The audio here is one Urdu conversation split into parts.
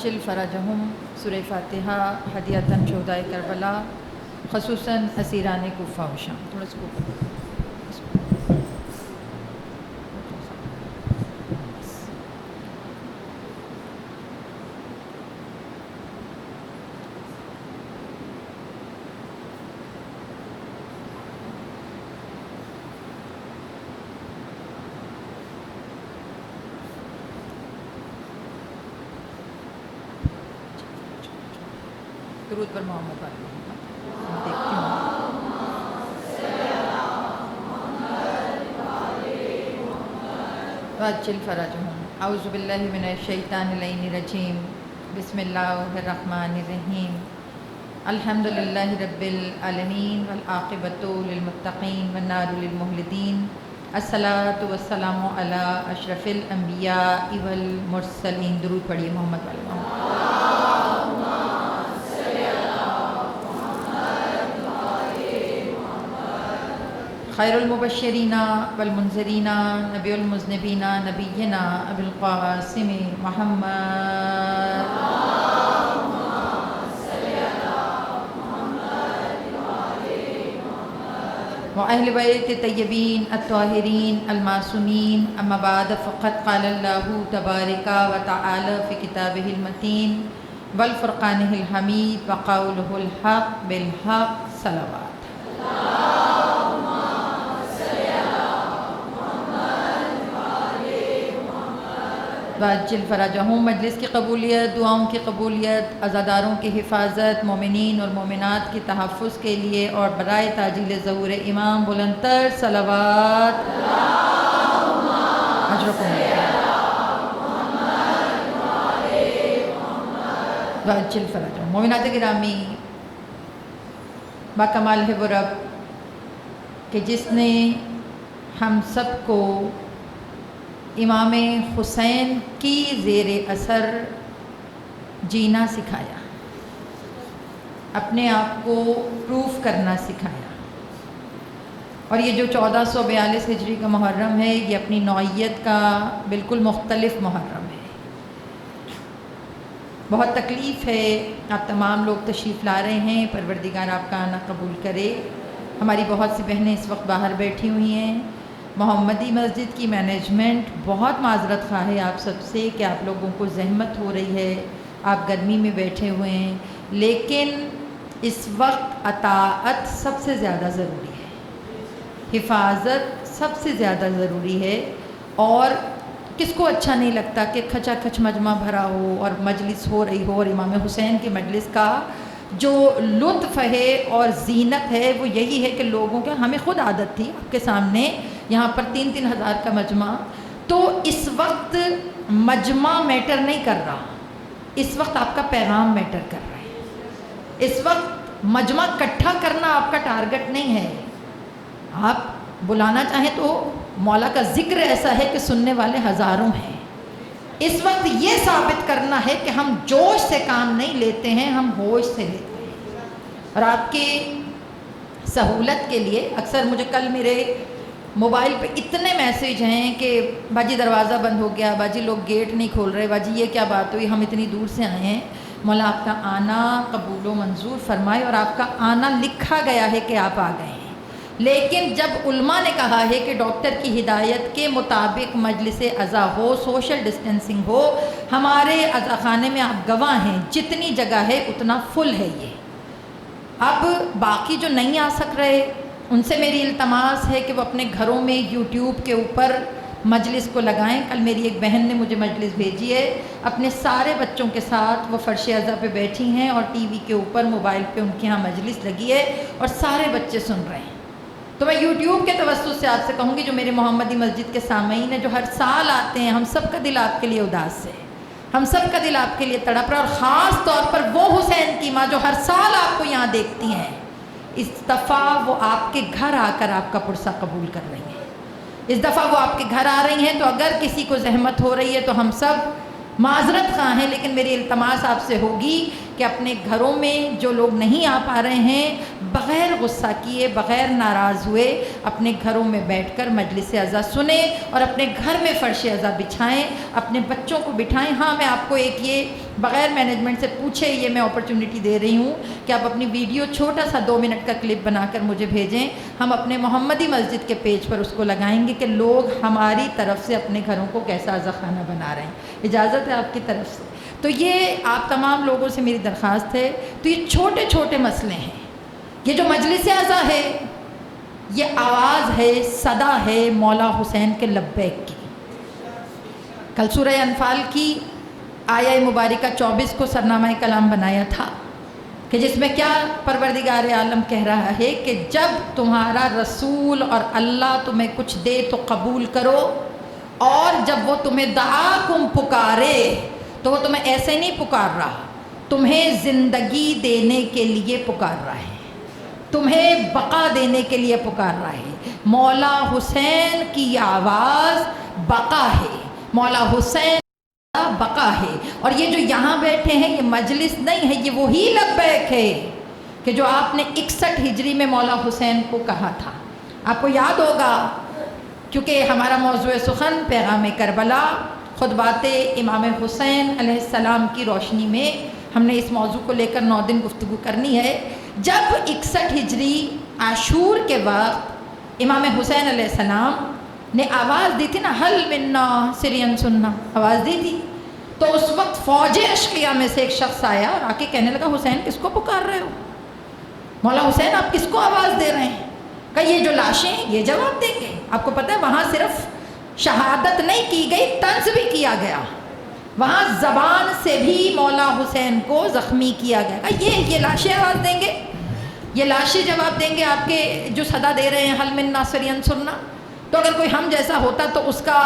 واجل فرجہم سورہ فاتحہ ہدیۃً شہدائے کربلا خصوصاً اسیران کوفہ و شام. تھوڑا سا اوپر. درود پر محمد علیہ وسلم. دیکھتی ہوں. واجل فرجہم. اعوذ باللہ من الشیطان اللعین الرجیم. بسم اللہ الرحمن الرحیم. الحمد للہ رب العالمین والعاقبۃ للمتقین والنار للمخلدین. الصلاۃ والسلام علی اشرف الانبیاء والمرسلین. درود پڑھیے محمد علیہ وسلم. خیر المبشرین والمنذرین نبی المذنبین نبینا ابی القاسم محمد وأہل بیت طیبین الطاہرین المعصومین. اما بعد فقد قال اللہ تبارک و تعالی فی کتابہ المتین والفرقانہ الحمید وقولہ الحق بالحق. صلوات. واجل فرجہم. مجلس کی قبولیت، دعاؤں کی قبولیت، عزاداروں کی حفاظت، مومنین اور مومنات کے تحفظ کے لیے اور برائے تعجیل ظہور امام بلندتر صلوات. اجرکم واجل فرجہم. مومنات گرامی، باکمال ہے وہ رب کہ جس نے ہم سب کو امام حسین کی زیر اثر جینا سکھایا، اپنے آپ کو پروف کرنا سکھایا. اور یہ جو 1442 ہجری کا محرم ہے، یہ اپنی نوعیت کا بالکل مختلف محرم ہے. بہت تکلیف ہے. آپ تمام لوگ تشریف لا رہے ہیں. پروردگار آپ کا آنا قبول کرے. ہماری بہت سی بہنیں اس وقت باہر بیٹھی ہوئی ہیں. محمدی مسجد کی مینجمنٹ بہت معذرت خواہ ہے آپ سب سے کہ آپ لوگوں کو زحمت ہو رہی ہے، آپ گرمی میں بیٹھے ہوئے ہیں، لیکن اس وقت اطاعت سب سے زیادہ ضروری ہے، حفاظت سب سے زیادہ ضروری ہے. اور کس کو اچھا نہیں لگتا کہ کھچا کھچ مجمع بھرا ہو اور مجلس ہو رہی ہو. اور امام حسین کے مجلس کا جو لطف ہے اور زینت ہے وہ یہی ہے کہ لوگوں کے، ہمیں خود عادت تھی آپ کے سامنے یہاں پر 3-3 ہزار کا مجمع. تو اس وقت مجمع میٹر نہیں کر رہا، اس وقت آپ کا پیغام میٹر کر رہا ہے. اس وقت مجمع اکٹھا کرنا آپ کا ٹارگٹ نہیں ہے. آپ بلانا چاہیں تو مولا کا ذکر ایسا ہے کہ سننے والے ہزاروں ہیں. اس وقت یہ ثابت کرنا ہے کہ ہم جوش سے کام نہیں لیتے ہیں، ہم ہوش سے لیتے ہیں. اور آپ کی سہولت کے لیے اکثر مجھے کل میرے موبائل پہ اتنے میسیج ہیں کہ باجی دروازہ بند ہو گیا، باجی لوگ گیٹ نہیں کھول رہے، باجی یہ کیا بات ہوئی، ہم اتنی دور سے آئے ہیں. مولا آپ کا آنا قبول و منظور فرمائے. اور آپ کا آنا لکھا گیا ہے کہ آپ آ گئے ہیں. لیکن جب علماء نے کہا ہے کہ ڈاکٹر کی ہدایت کے مطابق مجلس عزا ہو، سوشل ڈسٹینسنگ ہو، ہمارے عزا خانے میں آپ گواہ ہیں جتنی جگہ ہے اتنا فل ہے. یہ اب باقی جو نہیں آ سک رہے ان سے میری التماس ہے کہ وہ اپنے گھروں میں یوٹیوب کے اوپر مجلس کو لگائیں. کل میری ایک بہن نے مجھے مجلس بھیجی ہے، اپنے سارے بچوں کے ساتھ وہ فرش عزا پہ بیٹھی ہیں اور ٹی وی کے اوپر موبائل پہ ان کے ہاں مجلس لگی ہے اور سارے بچے سن رہے ہیں. تو میں یوٹیوب کے توسط سے آپ سے کہوں گی جو میرے محمدی مسجد کے سامعین ہیں جو ہر سال آتے ہیں، ہم سب کا دل آپ کے لیے اداس ہے، ہم سب کا دل آپ کے لیے تڑپ رہا ہے. اور خاص طور پر وہ حسین کی ماں جو ہر سال آپ کو یہاں دیکھتی ہیں، اس دفعہ وہ آپ کے گھر آ کر آپ کا پرسہ قبول کر رہی ہیں. اس دفعہ وہ آپ کے گھر آ رہی ہیں. تو اگر کسی کو زحمت ہو رہی ہے تو ہم سب معذرت خواہ ہیں، لیکن میری التماس آپ سے ہوگی کہ اپنے گھروں میں جو لوگ نہیں آ پا رہے ہیں بغیر غصہ کیے، بغیر ناراض ہوئے اپنے گھروں میں بیٹھ کر مجلس عزا سنیں اور اپنے گھر میں فرش عزا بچھائیں، اپنے بچوں کو بٹھائیں۔ ہاں میں آپ کو ایک یہ بغیر مینجمنٹ سے پوچھے یہ میں اپرچونٹی دے رہی ہوں کہ آپ اپنی ویڈیو چھوٹا سا 2 منٹ کا کلپ بنا کر مجھے بھیجیں، ہم اپنے محمدی مسجد کے پیج پر اس کو لگائیں گے کہ لوگ ہماری طرف سے اپنے گھروں کو کیسا عزا خانہ بنا رہے ہیں۔ اجازت ہے آپ کی طرف سے؟ تو یہ آپ تمام لوگوں سے میری درخواست ہے۔ تو یہ چھوٹے چھوٹے مسئلے ہیں، یہ جو مجلس عزا ہے یہ آواز ہے، صدا ہے مولا حسین کے لبیک کی۔ کل سورہ انفال کی آیہ مبارکہ 24 کو سرنامہ کلام بنایا تھا کہ جس میں کیا پروردگار عالم کہہ رہا ہے کہ جب تمہارا رسول اور اللہ تمہیں کچھ دے تو قبول کرو، اور جب وہ تمہیں دعاکم پکارے تو وہ تمہیں ایسے نہیں پکار رہا، تمہیں زندگی دینے کے لیے پکار رہا ہے، تمہیں بقا دینے کے لیے پکار رہا ہے۔ مولا حسین کی آواز بقا ہے، مولا حسین بقا ہے۔ اور یہ جو یہاں بیٹھے ہیں یہ مجلس نہیں ہے، یہ وہی لبیک ہے کہ جو آپ نے 61 ہجری میں مولا حسین کو کہا تھا۔ آپ کو یاد ہوگا کیونکہ ہمارا موضوع سخن پیغام کربلا، خطبات امام حسین علیہ السلام کی روشنی میں ہم نے اس موضوع کو لے کر 9 دن گفتگو کرنی ہے۔ جب 61 ہجری عاشور کے وقت امام حسین علیہ السلام نے آواز دی تھی نا، حل منا سرین سننا، آواز دی تھی، تو اس وقت فوج اشقیہ میں سے ایک شخص آیا اور آ کے کہنے لگا حسین کس کو پکار رہے ہو؟ مولا حسین آپ کس کو آواز دے رہے ہیں؟ کہ یہ جو لاشیں ہیں یہ جواب دیں گے۔ آپ کو پتہ ہے وہاں صرف شہادت نہیں کی گئی، طنز بھی کیا گیا، وہاں زبان سے بھی مولا حسین کو زخمی کیا گیا۔ یہ لاشیں آواز دیں گے، یہ لاشیں جواب دیں گے آپ کے جو صدا دے رہے ہیں حل من ناصرین سننا۔ تو اگر کوئی ہم جیسا ہوتا تو اس کا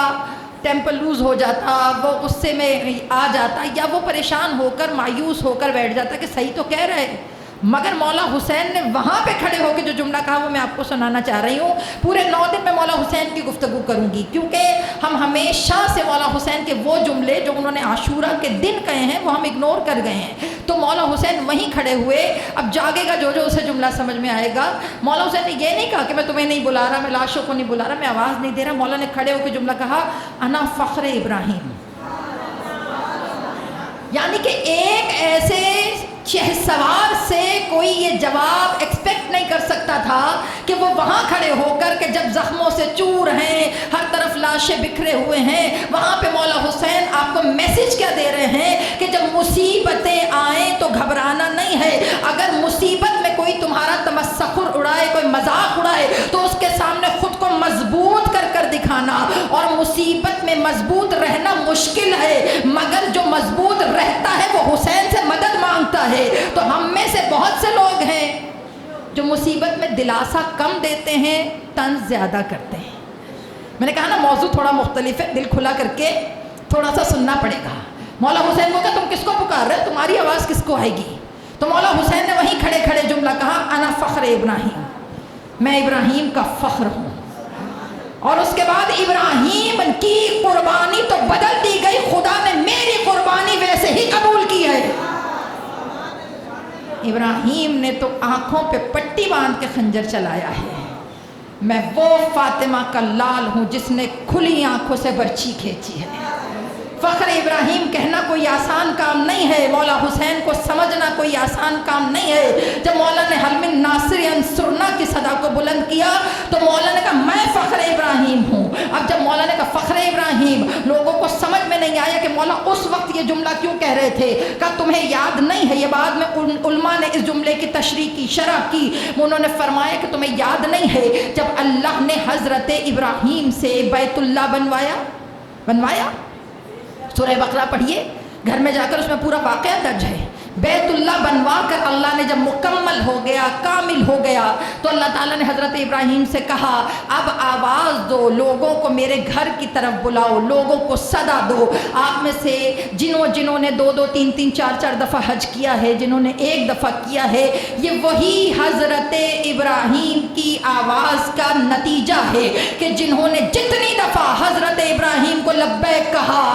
ٹیمپر لوز ہو جاتا، وہ غصے میں آ جاتا، یا وہ پریشان ہو کر مایوس ہو کر بیٹھ جاتا کہ صحیح تو کہہ رہے ہیں۔ مگر مولا حسین نے وہاں پہ کھڑے ہو کے جو جملہ کہا وہ میں آپ کو سنانا چاہ رہی ہوں۔ پورے 9 دن میں مولا حسین کی گفتگو کروں گی، کیونکہ ہم ہمیشہ سے مولا حسین کے وہ جملے جو انہوں نے عاشورہ کے دن کہے ہیں وہ ہم اگنور کر گئے ہیں۔ تو مولا حسین وہیں کھڑے ہوئے، اب جاگے گا جو اسے جملہ سمجھ میں آئے گا۔ مولا حسین نے یہ نہیں کہا کہ میں تمہیں نہیں بلا رہا، میں لاشوں کو نہیں بلا رہا، میں آواز نہیں دے رہا۔ مولا نے کھڑے ہو کے جملہ کہا، انا فخر ابراہیم، یعنی کہ ایک ایسے شہسوار سے کوئی یہ جواب ایکسپیکٹ نہیں کر سکتا تھا کہ وہ وہاں کھڑے ہو کر کہ جب زخموں سے چور ہیں، ہر طرف لاشیں بکھرے ہوئے ہیں، وہاں پہ مولا حسین آپ کو میسج کیا دے رہے ہیں کہ جب مصیبتیں آئیں تو گھبرانا نہیں ہے۔ اگر مصیبت میں کوئی تمہارا تمسخر اڑائے، کوئی مذاق اڑائے، تو اس کے سامنے خود کو مضبوط کر کر دکھانا۔ اور مصیبت میں مضبوط رہنا مشکل ہے، مگر جو مضبوط رہتا ہے وہ حسین سے مدد مانگتا ہے۔ تو ہم میں سے بہت سے لوگ ہیں جو مصیبت میں دلاسا کم دیتے ہیں، طنز زیادہ کرتے ہیں۔ میں نے کہا نا موضوع تھوڑا مختلف ہے، دل کھلا کر کے تھوڑا سا سننا پڑے گا۔ مولا حسین کو کہا تم کس کو پکار رہے، تمہاری آواز کس کو آئے گی؟ تو مولا حسین نے وہیں کھڑے کھڑے جملہ کہا، انا فخر ابراہیم، میں ابراہیم کا فخر ہوں۔ اور اس کے بعد ابراہیم کی قربانی تو بدل دی گئی، خدا نے میری قربانی ویسے ہی قبول کی ہے۔ ابراہیم نے تو آنکھوں پہ پٹی باندھ کے خنجر چلایا ہے، میں وہ فاطمہ کا لال ہوں جس نے کھلی آنکھوں سے برچھی کھینچی ہے۔ فخر ابراہیم کہنا کوئی آسان کام نہیں ہے، مولا حسین کو سمجھنا کوئی آسان کام نہیں ہے۔ جب مولا نے حل من ناصر انصرنا کی صدا کو بلند کیا تو مولا نے کہا میں فخر ابراہیم ہوں۔ اب جب مولا نے کہا فخر ابراہیم، لوگوں کو سمجھ میں نہیں آیا کہ مولا اس وقت یہ جملہ کیوں کہہ رہے تھے۔ کہا تمہیں یاد نہیں ہے، یہ بعد میں علماء نے اس جملے کی تشریح کی، شرح کی، انہوں نے فرمایا کہ تمہیں یاد نہیں ہے جب اللہ نے حضرت ابراہیم سے بیت اللہ بنوایا، سورہ بقرہ پڑھیے، گھر میں جا کر اس میں پورا واقعہ درج ہے۔ بیت اللہ بنوا کر اللہ نے جب مکمل ہو گیا، کامل ہو گیا، تو اللہ تعالیٰ نے حضرت ابراہیم سے کہا اب آواز دو، لوگوں کو میرے گھر کی طرف بلاؤ، لوگوں کو صدا دو۔ آپ میں سے جنہوں نے 2 3 4 دفعہ حج کیا ہے، جنہوں نے 1 دفعہ کیا ہے، یہ وہی حضرت ابراہیم کی آواز کا نتیجہ ہے کہ جنہوں نے جتنی دفعہ حضرت ابراہیم کو لبیک کہا،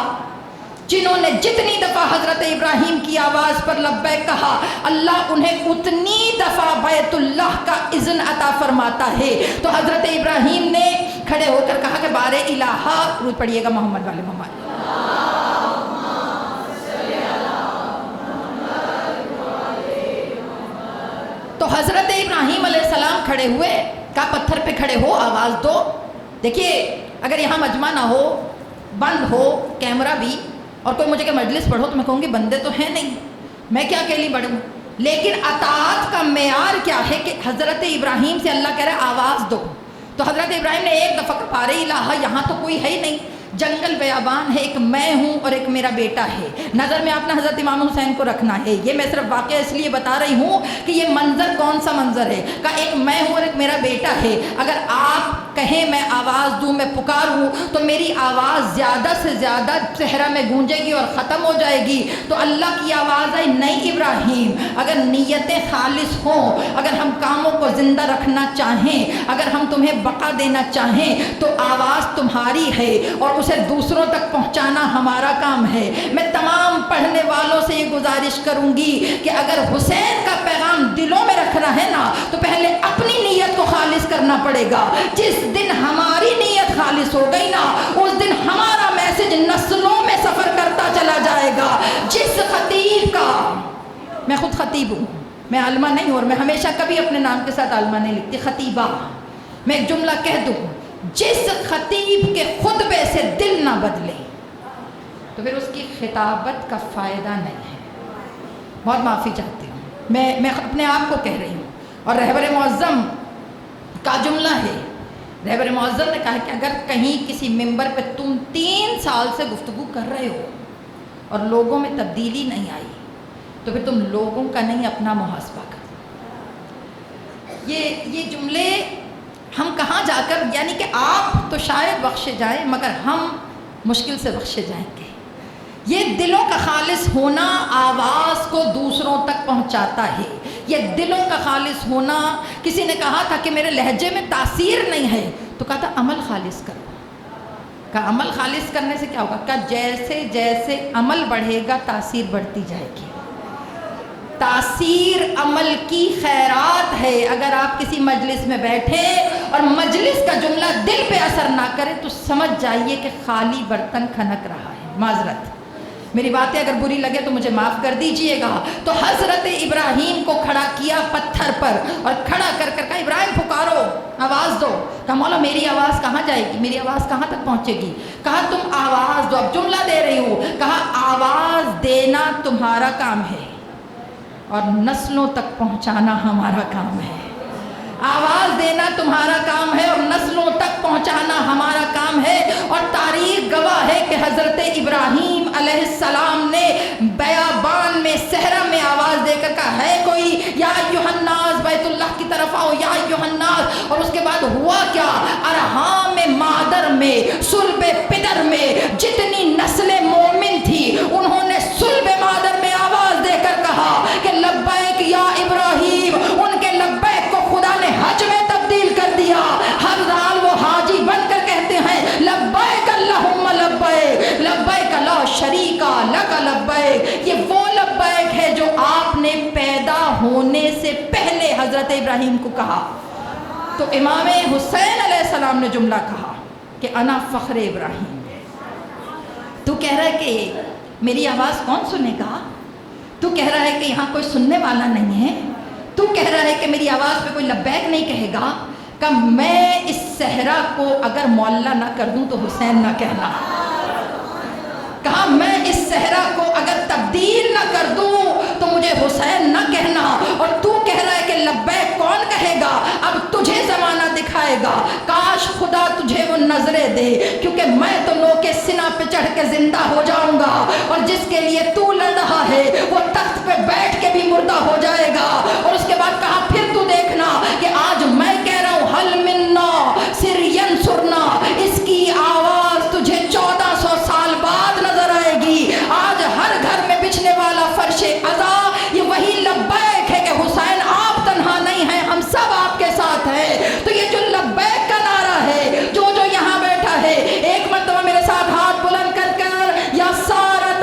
جنہوں نے جتنی دفعہ حضرت ابراہیم کی آواز پر لبیک کہا، اللہ انہیں اتنی دفعہ بیت اللہ کا اذن عطا فرماتا ہے۔ تو حضرت ابراہیم نے کھڑے ہو کر کہا کہ بار الہا، درود پڑھیے گا محمد والے محمد۔ تو حضرت ابراہیم علیہ السلام کھڑے ہوئے، کہا پتھر پہ کھڑے ہو، آواز دو۔ دیکھیے اگر یہاں مجمع نہ ہو، بند ہو کیمرہ بھی، اور کوئی مجھے کہ مجلس پڑھو، تو میں کہوں گی بندے تو ہیں نہیں، میں کیا اکیلی بڑھوں۔ لیکن اطاعت کا معیار کیا ہے کہ حضرت ابراہیم سے اللہ کہہ رہا ہے آواز دو۔ تو حضرت ابراہیم نے ایک دفعہ بار الہا، یہاں تو کوئی ہے ہی نہیں، جنگل بیابان ہے، ایک میں ہوں اور ایک میرا بیٹا ہے، نظر میں آپ نے حضرت امام حسین کو رکھنا ہے۔ یہ میں صرف واقعہ اس لیے بتا رہی ہوں کہ یہ منظر کون سا منظر ہے، کہ ایک میں ہوں اور ایک میرا بیٹا ہے۔ اگر آپ کہیں میں آواز دوں، میں پکاروں، تو میری آواز زیادہ سے زیادہ صحرا میں گونجے گی اور ختم ہو جائے گی۔ تو اللہ کی آواز ہے نہیں ابراہیم، اگر نیتیں خالص ہوں، اگر ہم کاموں کو زندہ رکھنا چاہیں، اگر ہم تمہیں بقا دینا چاہیں، تو آواز تمہاری ہے اور اسے دوسروں تک پہنچانا ہمارا کام ہے۔ میں تمام پڑھنے والوں سے یہ گزارش کروں گی کہ اگر حسین کا پیغام دلوں میں رکھنا ہے نا، تو پہلے اپنی نیت کو خالص کرنا پڑے گا۔ جس دن ہماری نیت خالص ہو گئی نا، اس دن ہمارا میسج نسلوں میں سفر کرتا چلا جائے گا۔ جس خطیب کا، میں خود خطیب ہوں، میں عالمہ نہیں ہوں، اور میں ہمیشہ کبھی اپنے نام کے ساتھ عالمہ نہیں لکھتی، خطیبہ۔ میں ایک جملہ کہہ دوں، جس خطیب کے خطبے سے دل نہ بدلے تو پھر اس کی خطابت کا فائدہ نہیں ہے۔ بہت معافی چاہتی ہوں، میں اپنے آپ کو کہہ رہی ہوں، اور رہبر معظم کا جملہ ہے۔ رہبر معظم نے کہا کہ اگر کہیں کسی ممبر پہ تم 3 سال سے گفتگو کر رہے ہو اور لوگوں میں تبدیلی نہیں آئی، تو پھر تم لوگوں کا نہیں اپنا محاسبہ کرو۔ یہ جملے ہم کہاں جا کر، یعنی کہ آپ تو شاید بخشے جائیں، مگر ہم مشکل سے بخشے جائیں گے۔ یہ دلوں کا خالص ہونا آواز کو دوسروں تک پہنچاتا ہے۔ یہ دلوں کا خالص ہونا، کسی نے کہا تھا کہ میرے لہجے میں تاثیر نہیں ہے، تو کہا تھا عمل خالص کرو۔ کہا عمل خالص کرنے سے کیا ہوگا؟ کہا جیسے جیسے عمل بڑھے گا تاثیر بڑھتی جائے گی۔ تاثیر عمل کی خیرات ہے۔ اگر آپ کسی مجلس میں بیٹھے اور مجلس کا جملہ دل پہ اثر نہ کرے تو سمجھ جائیے کہ خالی برتن کھنک رہا ہے۔ معذرت، میری باتیں اگر بری لگے تو مجھے معاف کر دیجئے گا۔ تو حضرت ابراہیم کو کھڑا کیا پتھر پر اور کھڑا کر کر کہا ابراہیم پکارو، آواز دو۔ کہا مولا میری آواز کہاں جائے گی، میری آواز کہاں تک پہنچے گی؟ کہا تم آواز دو، اب جملہ دے رہی ہوں۔ کہا آواز دینا تمہارا کام ہے اور نسلوں تک پہنچانا ہمارا کام ہے۔ آواز دینا تمہارا کام ہے اور نسلوں تک پہنچانا ہمارا کام ہے۔ اور تاریخ گواہ ہے کہ حضرت ابراہیم علیہ السلام نے بیابان میں، صحرا میں آواز دے کر کہا ہے کوئی یا ایھا الناس بیت اللہ کی طرف آؤ، یا ایھا الناس۔ اور اس کے بعد ہوا کیا؟ ارحام مادر میں، صلب پدر میں جتنی نسل مومن تھی، انہوں نے صلب مادر میں آواز دے کر کہا کہ لبیک یا ابراہیم۔ ان کے لبیک کو خدا نے حج میں تبدیل کر دیا۔ ہر سال وہ حاجی بن کر کہتے ہیں لبیک اللہم لبیک، لبیک لا شریک لک لبیک۔ یہ وہ لبیک ہے جو آپ نے پیدا ہونے سے پہلے حضرت ابراہیم کو کہا۔ تو امام حسین علیہ السلام نے جملہ کہا کہ انا فخر ابراہیم۔ تو کہہ رہا ہے کہ میری آواز کون سنے گا؟ تو کہہ رہا ہے کہ یہاں کوئی سننے والا نہیں ہے؟ تو کہہ رہا ہے کہ میری آواز پہ کوئی لبیک نہیں کہے گا؟ کہ میں اس صحرا کو اگر معلّہ نہ کر دوں تو حسین نہ کہنا۔ کہا میں اس صحرا کو اگر تبدیل نہ کر دوں تو مجھے حسین نہ کہنا۔ اور تو کہہ رہا ہے کہ لبیک کون کہے گا؟ اب تجھے زمانہ دکھائے گا۔ کاش خدا تجھے وہ نظریں دے، کیونکہ میں تو نوکے سینہ پہ چڑھ کے زندہ ہو جاؤں گا، اور جس کے لیے تو لڑ رہا ہے وہ تخت پہ بیٹھ کے بھی مردہ ہو جائے گا۔ اور اس کے بعد کہا پھر تو دیکھنا کہ آج میں کہہ رہا ہوں حل منا سر ینصرنا، اس کی آواز تجھے 1400 سال بعد نظر آئے گی۔ آج ہر گھر میں بچھنے والا فرش عزا یہ وہی لبیک ہے کہ حسین آپ تنہا نہیں ہیں، ہم سب آپ کے ساتھ ہیں۔ تو یہ جو لبیک کا نعرہ ہے، جو یہاں بیٹھا ہے، ایک مرتبہ میرے ساتھ ہاتھ بلند کر کر یا سارت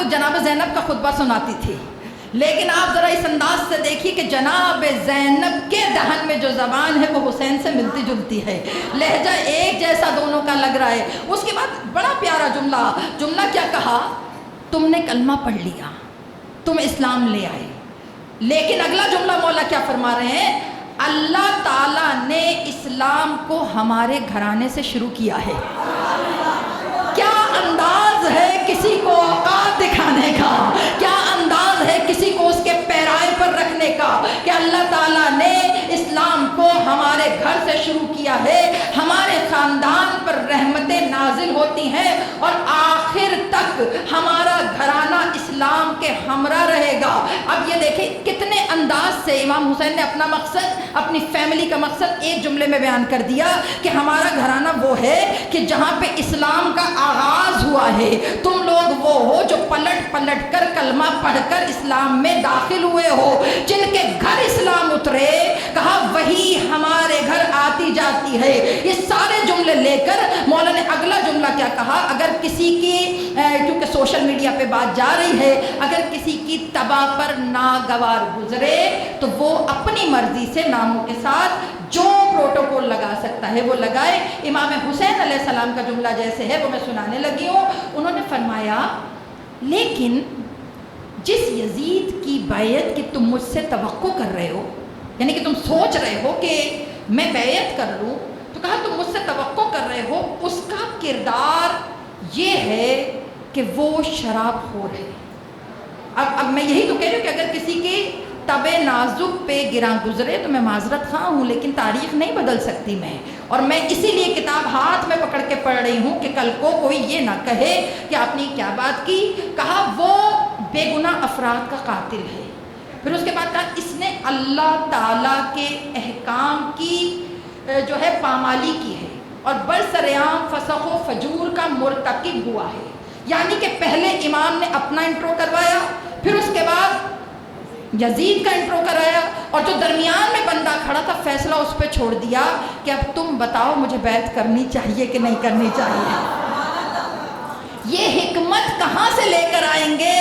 کو جناب زینب کا خطبہ سناتی تھی، لیکن آپ ذرا اس انداز سے دیکھیے کہ جناب زینب کے دہن میں جو زبان ہے وہ حسین سے ملتی جلتی ہے، لہجہ ایک جیسا دونوں کا لگ رہا ہے۔ اس کے بعد بڑا پیارا جملہ کیا کہا، تم نے کلمہ پڑھ لیا، تم اسلام لے آئے، لیکن اگلا جملہ مولا کیا فرما رہے ہیں، اللہ تعالیٰ نے اسلام کو ہمارے گھرانے سے شروع کیا ہے۔ کیا انداز ہے کسی کو اوقات دکھانے کا، کیا انداز ہے کسی کو اس کے پیرائے پر رکھنے کا کہ اللہ تعالیٰ نے اسلام کو ہمارے گھر سے شروع کیا ہے، ہمارے خاندان پر رحمتیں نازل ہوتی ہیں اور آخر تک ہمارا گھرانہ اسلام کے ہمراہ رہے گا۔ اب یہ دیکھیں کتنے انداز سے امام حسین نے اپنا مقصد، اپنی فیملی کا مقصد ایک جملے میں بیان کر دیا کہ ہمارا گھرانہ وہ ہے کہ جہاں پہ اسلام کا آغاز ہوا ہے، تم لوگ وہ ہو جو پلٹ پلٹ کر کلمہ پڑھ کر اسلام میں داخل ہوئے ہو، جن کے گھر اسلام اترے، کہا وہی ہمارے گھر آتی جاتی ہے۔ یہ سارے جملے لے کر مولا نے اگلا جملہ کیا کہا، اگر کسی کی کیونکہ سوشل میڈیا پہ بات جا رہی ہے، اگر کسی کی تباہ پر ناگوار گزرے تو وہ اپنی مرضی سے ناموں کے ساتھ جو پروٹوکول لگا سکتا ہے وہ لگائے۔ امام حسین علیہ السلام کا جملہ جیسے ہے وہ میں سنانے لگی ہوں، انہوں نے فرمایا لیکن جس یزید کی بیعت کی تم مجھ سے توقع کر رہے ہو، یعنی کہ تم سوچ رہے ہو کہ میں بیعت کر لوں، تو کہا تم مجھ سے توقع کر رہے ہو، اس کا کردار یہ ہے کہ وہ شراب خور ہے۔ اب میں یہی تو کہہ رہی ہوں کہ اگر کسی کی طب نازک پہ گراں گزرے تو میں معذرت خواہ ہوں، لیکن تاریخ نہیں بدل سکتی میں، اور میں اسی لیے کتاب ہاتھ میں پکڑ کے پڑھ رہی ہوں کہ کل کو کوئی یہ نہ کہے کہ آپ نے کیا بات کی۔ کہا وہ بے گناہ افراد کا قاتل ہے، پھر اس کے بعد کہا اس نے اللہ تعالیٰ کے احکام کی جو ہے پامالی کی ہے اور برسرعام فسق و فجور کا مرتکب ہوا ہے۔ یعنی کہ پہلے امام نے اپنا انٹرو کروایا، پھر اس کے بعد یزید کا انٹرو کرایا، اور جو درمیان میں بندہ کھڑا تھا فیصلہ اس پہ چھوڑ دیا کہ اب تم بتاؤ مجھے بیعت کرنی چاہیے کہ نہیں کرنی چاہیے۔ یہ حکمت کہاں سے لے کر آئیں گے؟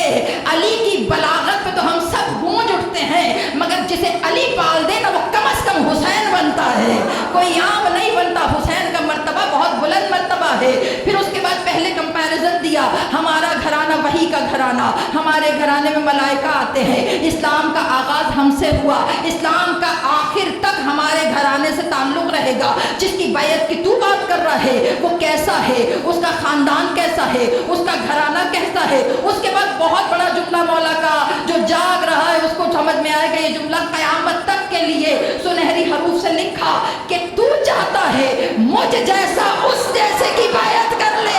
علی کی بلاغت پہ تو ہم سب گونج اٹھتے ہیں، مگر جسے علی پال دے نا وہ کم از کم حسین بنتا ہے، کوئی عام نہیں بنتا۔ حسین کا مرتبہ بہت بلند مرتبہ ہے۔ پھر اس کے بعد پہلے کمپیریزن دیا، ہمارا گھرانہ وحی کا گھرانہ، ہمارے گھرانے میں ملائکہ آتے ہیں، اسلام کا آغاز ہم سے ہوا، اسلام کا آخر تک ہمارے گھرانے سے تعلق رہے گا۔ جس کی بیعت کی تو بات کر رہا ہے وہ کیسا ہے، اس کا خاندان کیسا ہے، اس کا گھرانہ کیسا ہے۔ اس کے بعد بہت بڑا جملہ مولا کا جو جاگ رہا ہے اس کو سمجھ میں آئے گا، یہ جملہ قیامت تک کے لیے سنہری حروف سے لکھا کہ تو چاہتا ہے مجھ جیسا اس جیسے کی بیعت کر لے۔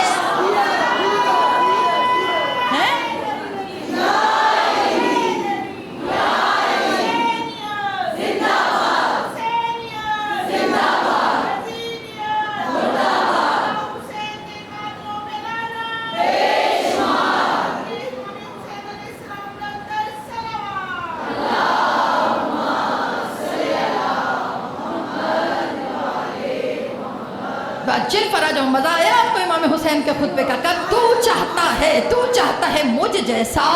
چل فرا جو مزہ آیا آپ کو امام حسین کے خطبے کا، کہا تو چاہتا ہے مجھ جیسا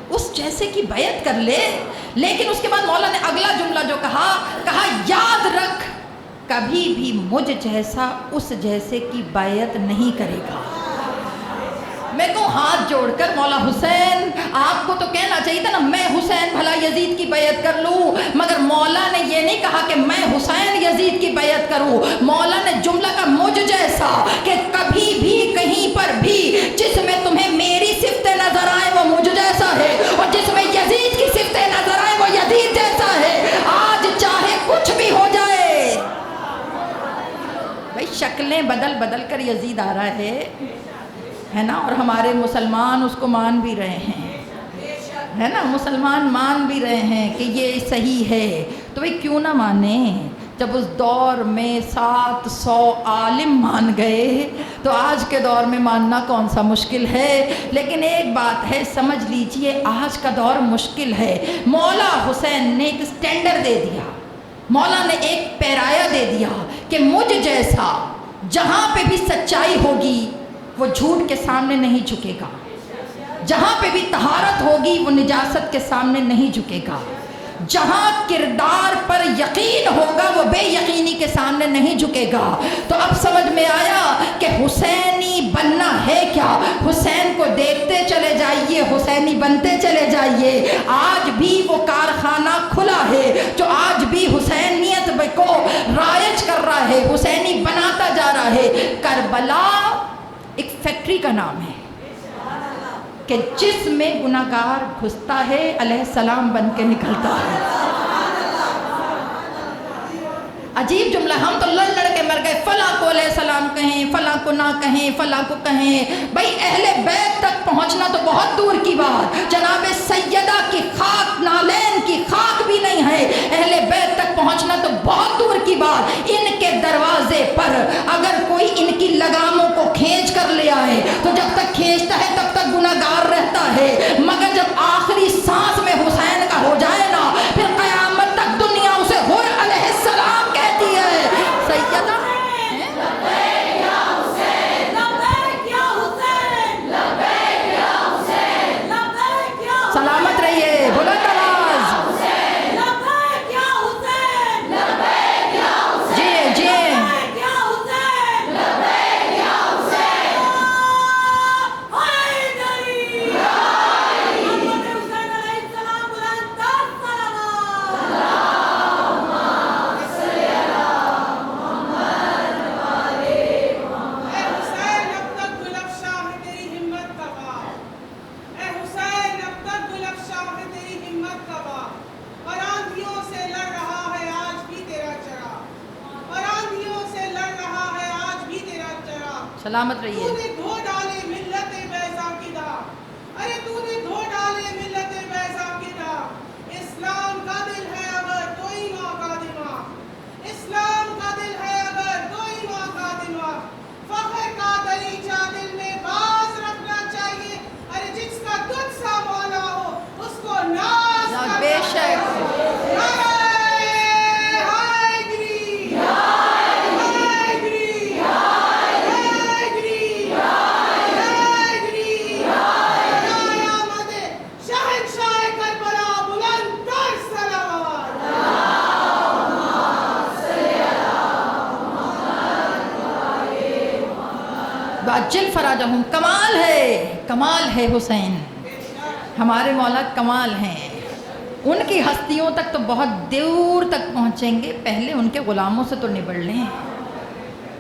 اس جیسے کی بیعت کر لے۔ لیکن اس کے بعد مولا نے اگلا جملہ جو کہا یاد رکھ کبھی بھی مجھ جیسا اس جیسے کی بیعت نہیں کرے گا۔ میں کو ہاتھ جوڑ کر مولا حسین آپ کو تو کہنا چاہیے تھا نا میں حسین بھلا یزید کی بیعت کر لوں، مگر مولا نے یہ نہیں کہا کہ میں حسین یزید کی بیعت کروں۔ مولا نے جملہ کا مجھ جیسا کہ کبھی بھی کہیں پر بھی جس میں تمہیں میری صفتیں نظر آئیں وہ مجھ جیسا ہے، اور جس میں یزید کی صفتیں نظر آئیں وہ یزید جیسا ہے۔ آج چاہے کچھ بھی ہو جائے، بھائی شکلیں بدل بدل کر یزید آ رہا ہے نا، اور ہمارے مسلمان اس کو مان بھی رہے ہیں، ہے نا، مسلمان مان بھی رہے ہیں کہ یہ صحیح ہے۔ تو بھائی کیوں نہ مانیں؟ جب اس دور میں 700 عالم مان گئے تو آج کے دور میں ماننا کون سا مشکل ہے۔ لیکن ایک بات ہے سمجھ لیجئے، آج کا دور مشکل ہے۔ مولا حسین نے ایک سٹینڈر دے دیا، مولا نے ایک پیرایا دے دیا کہ مجھ جیسا جہاں پہ بھی سچائی ہوگی وہ جھوٹ کے سامنے نہیں جھکے گا، جہاں پہ بھی طہارت ہوگی وہ نجاست کے سامنے نہیں جھکے گا، جہاں کردار پر یقین ہوگا وہ بے یقینی کے سامنے نہیں جھکے گا۔ تو اب سمجھ میں آیا کہ حسینی بننا ہے کیا۔ حسین کو دیکھتے چلے جائیے، حسینی بنتے چلے جائیے۔ آج بھی وہ کارخانہ کھلا ہے جو آج بھی حسینیت کو رائج کر رہا ہے، حسینی بناتا جا رہا ہے۔ کربلا ایک فیکٹری کا نام ہے کہ جس میں گناہگار گھستا ہے علیہ السلام بن کے نکلتا ہے۔ عجیب جملہ، ہم تو لڑ لڑ کے مر گئے، فلاں کو علیہ السلام کہیں، فلاں کو نہ کہیں، فلاں کو کہیں۔ بھئی اہل بیت تک پہنچنا تو بہت دور کی بات، جناب سیدہ کی خاک، نالین کی خاک بھی نہیں ہے، اہل بیت تک پہنچنا تو بہت دور کی بات۔ ان کے دروازے پر اگر کوئی ان کی لگاموں کو کھینچ کر لے آئے تو جب تک کھینچتا ہے تب تک گناہگار رہتا ہے، مگر جب آخری سانس میں حسین کا ہو جائے نا، پھر قیامت تک دنیا اسے حر علیہ السلام کہتی ہے۔ سیدہ سلامت رہیے، بلند آواز۔ جی جی سلامت رہیے۔ تو نے دھو ڈالے ملت بیضا کی داغ، ارے تو نے دھو ڈالے ملت بیضا کی داغ۔ اسلام کا دل ہے اگر تو ایمان کا دماغ، اسلام کا دل ہے اگر تو ایمان کا دماغ۔ فخر کا دریچہ دل میں باز رکھنا چاہیے، ارے جس کا تجھ سا مولا ہو اس کو ناز کرنا بے شک۔ جل فراجہم، کمال ہے، کمال ہے حسین، ہمارے مولا کمال ہیں۔ ان کی ہستیوں تک تو بہت دور تک پہنچیں گے، پہلے ان کے غلاموں سے تو نبڑ لیں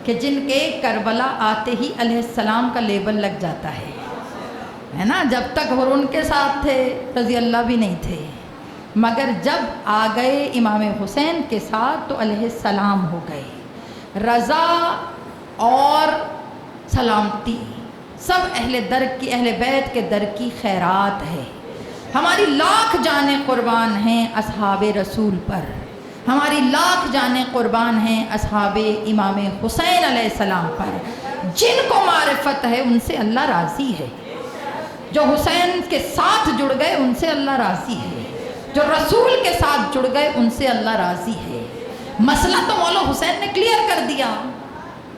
کہ جن کے کربلا آتے ہی علیہ السلام کا لیبل لگ جاتا ہے نا۔ جب تک اور ان کے ساتھ تھے رضی اللہ بھی نہیں تھے، مگر جب آ گئے امام حسین کے ساتھ تو علیہ السلام ہو گئے۔ رضا اور سلامتی سب اہل در کی، اہل بیت کے در کی خیرات ہے۔ ہماری لاکھ جانیں قربان ہیں اصحاب رسول پر، ہماری لاکھ جانیں قربان ہیں اصحاب امام حسین علیہ السلام پر۔ جن کو معرفت ہے ان سے اللہ راضی ہے، جو حسین کے ساتھ جڑ گئے ان سے اللہ راضی ہے، جو رسول کے ساتھ جڑ گئے ان سے اللہ راضی ہے۔ مسئلہ تو مولا حسین نے کلیئر کر دیا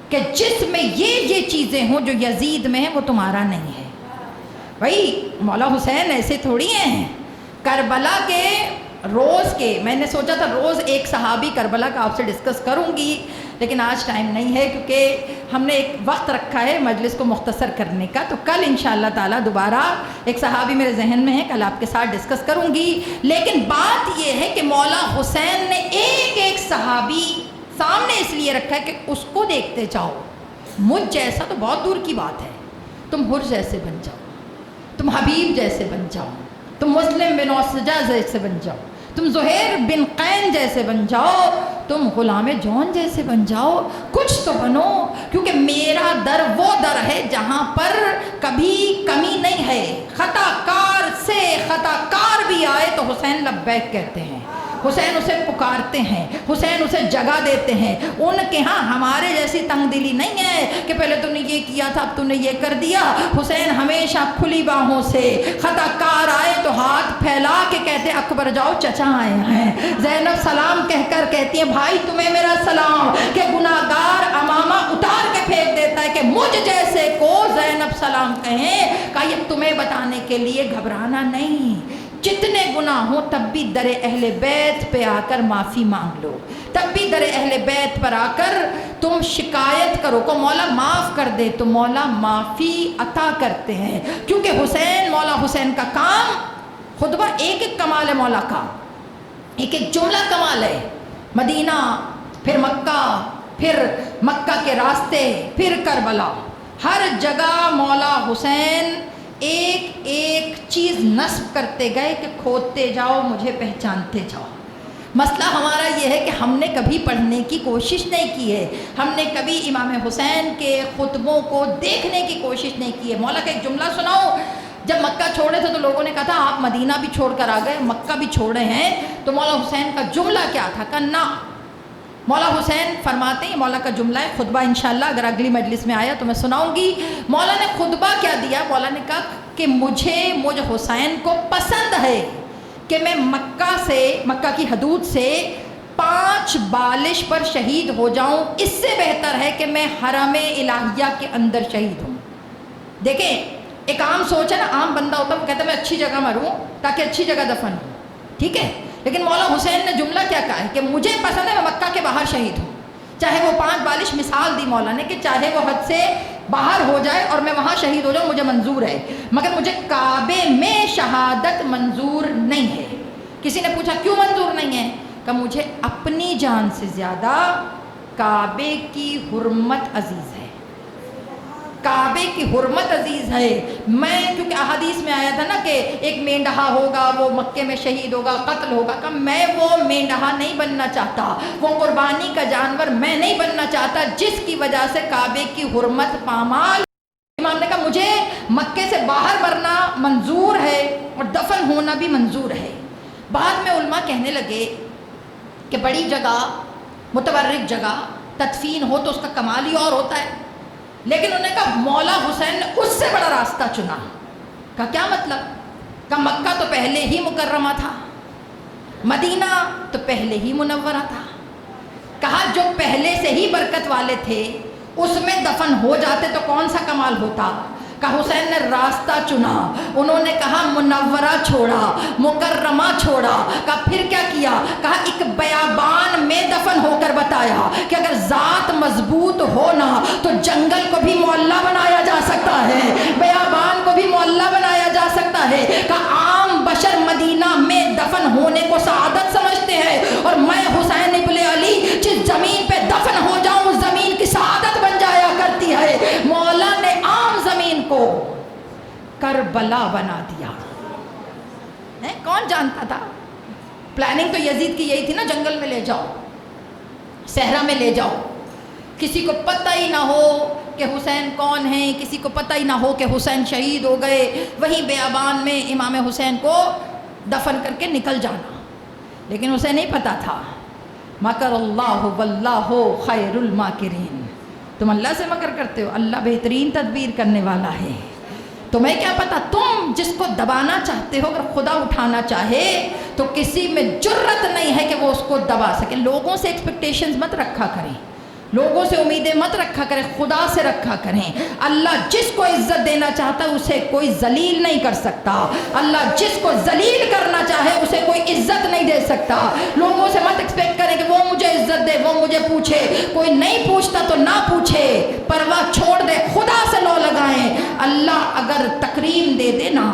کہ جس میں یہ چیزیں ہوں جو یزید میں ہیں وہ تمہارا نہیں ہے۔ بھائی مولا حسین ایسے تھوڑی ہیں۔ کربلا کے روز کے، میں نے سوچا تھا روز ایک صحابی کربلا کا آپ سے ڈسکس کروں گی، لیکن آج ٹائم نہیں ہے کیونکہ ہم نے ایک وقت رکھا ہے مجلس کو مختصر کرنے کا۔ تو کل انشاءاللہ تعالی دوبارہ ایک صحابی میرے ذہن میں ہے، کل آپ کے ساتھ ڈسکس کروں گی۔ لیکن بات یہ ہے کہ مولا حسین نے ایک ایک صحابی سامنے اس لیے رکھا ہے کہ اس کو دیکھتے جاؤ۔ مجھ جیسا تو بہت دور کی بات ہے، تم حر جیسے بن جاؤ، تم حبیب جیسے بن جاؤ، تم مسلم بن اوسجہ جیسے بن جاؤ، تم زہیر بن قین جیسے بن جاؤ، تم غلام جون جیسے بن جاؤ، کچھ تو بنو، کیونکہ میرا در وہ در ہے جہاں پر کبھی کمی نہیں ہے۔ خطا کار سے خطا کار بھی آئے تو حسین لبیک کہتے ہیں، حسین اسے پکارتے ہیں، حسین اسے جگہ دیتے ہیں۔ ان کے ہاں ہمارے جیسی تنگ دلی نہیں ہے کہ پہلے تو نے یہ کیا تھا اب تو نے یہ کر دیا۔ حسین ہمیشہ کھلی باہوں سے، خطا کار آئے تو ہاتھ پھیلا کے کہتے اکبر جاؤ چچا آئے ہیں۔ زینب سلام کہہ کر کہتی ہیں بھائی تمہیں میرا سلام، کہ گناہگار امامہ اتار کے پھینک دیتا ہے کہ مجھ جیسے کو زینب سلام کہیں، کہ یہ تمہیں بتانے کے لیے گھبرانا نہیں. جتنے گناہ ہوں تب بھی در اہل بیت پہ آ کر معافی مانگ لو, تب بھی در اہل بیت پر آ کر تم شکایت کرو کو مولا معاف کر دے, تو مولا معافی عطا کرتے ہیں. کیونکہ حسین, مولا حسین کا کام, خطبہ ایک ایک کمال ہے مولا کا, ایک ایک جملہ کمال ہے. مدینہ, پھر مکہ, پھر مکہ کے راستے, پھر کربلا, ہر جگہ مولا حسین ایک ایک چیز نصب کرتے گئے کہ کھودتے جاؤ مجھے پہچانتے جاؤ. مسئلہ ہمارا یہ ہے کہ ہم نے کبھی پڑھنے کی کوشش نہیں کی ہے, ہم نے کبھی امام حسین کے خطبوں کو دیکھنے کی کوشش نہیں کی ہے. مولا کا ایک جملہ سناؤ, جب مکہ چھوڑے تھے تو لوگوں نے کہا تھا آپ مدینہ بھی چھوڑ کر آ گئے, مکہ بھی چھوڑے ہیں, تو مولا حسین کا جملہ کیا تھا؟ کہ نہ. مولا حسین فرماتے ہیں, مولا کا جملہ ہے, خطبہ انشاءاللہ اگر اگلی مجلس میں آیا تو میں سناؤں گی. مولا نے خطبہ کیا دیا؟ مولا نے کہا کہ مجھ حسین کو پسند ہے کہ میں مکہ کی حدود سے 5 بالش پر شہید ہو جاؤں, اس سے بہتر ہے کہ میں حرم الہیہ کے اندر شہید ہوں. دیکھیں ایک عام سوچ ہے نا, عام بندہ ہوتا ہے وہ کہتا ہے میں اچھی جگہ مروں تاکہ اچھی جگہ دفن ہوں, ٹھیک ہے. لیکن مولا حسین نے جملہ کیا کہا ہے کہ مجھے پسند ہے میں مکہ کے باہر شہید ہوں, چاہے وہ 5 بالش, مثال دی مولا نے کہ چاہے وہ حد سے باہر ہو جائے اور میں وہاں شہید ہو جاؤں, مجھے منظور ہے, مگر مجھے کعبے میں شہادت منظور نہیں ہے. کسی نے پوچھا کیوں منظور نہیں ہے؟ کہ مجھے اپنی جان سے زیادہ کعبے کی حرمت عزیز ہے, کعبے کی حرمت عزیز ہے. میں کیونکہ احادیث میں آیا تھا نا کہ ایک مینڈھا ہوگا وہ مکے میں شہید ہوگا, قتل ہوگا, کہ میں وہ مینڈھا نہیں بننا چاہتا, وہ قربانی کا جانور میں نہیں بننا چاہتا جس کی وجہ سے کعبے کی حرمت پامال. امام نے کہا مجھے مکے سے باہر مرنا منظور ہے اور دفن ہونا بھی منظور ہے. بعد میں علماء کہنے لگے کہ بڑی جگہ, متبرک جگہ تدفین ہو تو اس کا کمال ہی اور ہوتا ہے, لیکن انہوں نے کہا مولا حسین نے اس سے بڑا راستہ چنا. کہا کیا مطلب؟ کہ مکہ تو پہلے ہی مکرمہ تھا, مدینہ تو پہلے ہی منورہ تھا. کہا جو پہلے سے ہی برکت والے تھے اس میں دفن ہو جاتے تو کون سا کمال ہوتا. کہا حسین نے راستہ چنا, انہوں نے کہا منورہ چھوڑا, مکرمہ چھوڑا. کہا پھر کیا کیا؟ کہا ایک بیابان میں دفن ہو کر بتایا کہ اگر ذات مضبوط ہونا تو جنگل کو بھی معلّہ بنایا جا سکتا ہے, بیابان کو بھی معلّہ بنایا جا سکتا ہے. کہا عام بشر مدینہ میں دفن ہونے کو سعادت سمجھتے ہیں, اور میں حسین ابن علی جس زمین پہ دفن ہو جاؤں اس زمین کی سعادت بن جایا کرتی ہے. مولا نے عام زمین کو کربلا بنا دیا. کون جانتا تھا؟ پلاننگ تو یزید کی یہی تھی نا, جنگل میں لے جاؤ, صحرا میں لے جاؤ, کسی کو پتہ ہی نہ ہو کہ حسین کون ہیں, کسی کو پتہ ہی نہ ہو کہ حسین شہید ہو گئے, وہیں بیابان میں امام حسین کو دفن کر کے نکل جانا. لیکن اسے نہیں پتہ تھا مکر اللہ واللہ خیر الماکرین, تم اللہ سے مکر کرتے ہو, اللہ بہترین تدبیر کرنے والا ہے. تمہیں کیا پتا, تم جس کو دبانا چاہتے ہو اگر خدا اٹھانا چاہے تو کسی میں جرت نہیں ہے کہ وہ اس کو دبا سکے. لوگوں سے ایکسپیکٹیشنز مت رکھا کریں, لوگوں سے امیدیں مت رکھا کریں, خدا سے رکھا کریں. اللہ جس کو عزت دینا چاہتا ہے اسے کوئی ذلیل نہیں کر سکتا, اللہ جس کو ذلیل کرنا چاہے اسے کوئی عزت نہیں دے سکتا. لوگوں سے مت ایکسپیکٹ کریں کہ وہ مجھے عزت دے, وہ مجھے پوچھے. کوئی نہیں پوچھتا تو نہ پوچھے, پرواہ چھوڑ دے, خدا سے لو لگائیں. اللہ اگر تکریم دے دے نا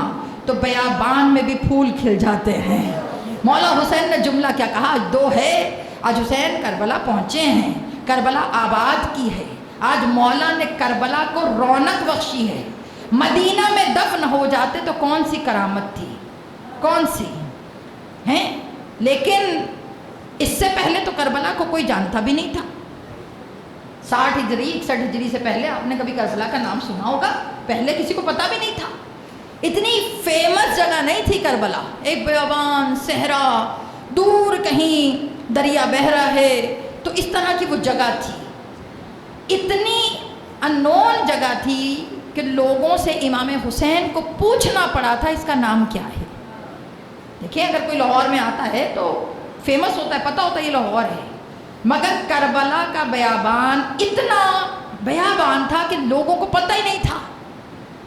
تو بیابان میں بھی پھول کھل جاتے ہیں. مولا حسین نے جملہ کیا کہا؟ آج 2 ہے, آج حسین کربلا پہنچے ہیں, کربلا آباد کی ہے. آج مولا نے کربلا کو رونق بخشی ہے. مدینہ میں دفن ہو جاتے تو کون سی کرامت تھی, کون سی ہیں. لیکن اس سے پہلے تو کربلا کو کوئی جانتا بھی نہیں تھا. 60 ہجری 61 ہجری سے پہلے آپ نے کبھی کربلا کا نام سنا ہوگا؟ پہلے کسی کو پتہ بھی نہیں تھا. اتنی فیمس جگہ نہیں تھی کربلا, ایک بیابان صحرا, دور کہیں دریا بہہ رہا ہے, تو اس طرح کی وہ جگہ تھی. اتنی انون جگہ تھی کہ لوگوں سے امام حسین کو پوچھنا پڑا تھا اس کا نام کیا ہے. دیکھیں اگر کوئی لاہور میں آتا ہے تو فیمس ہوتا ہے, پتہ ہوتا ہے یہ لاہور ہے, مگر کربلا کا بیابان اتنا بیابان تھا کہ لوگوں کو پتہ ہی نہیں تھا.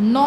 9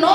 9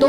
2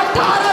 18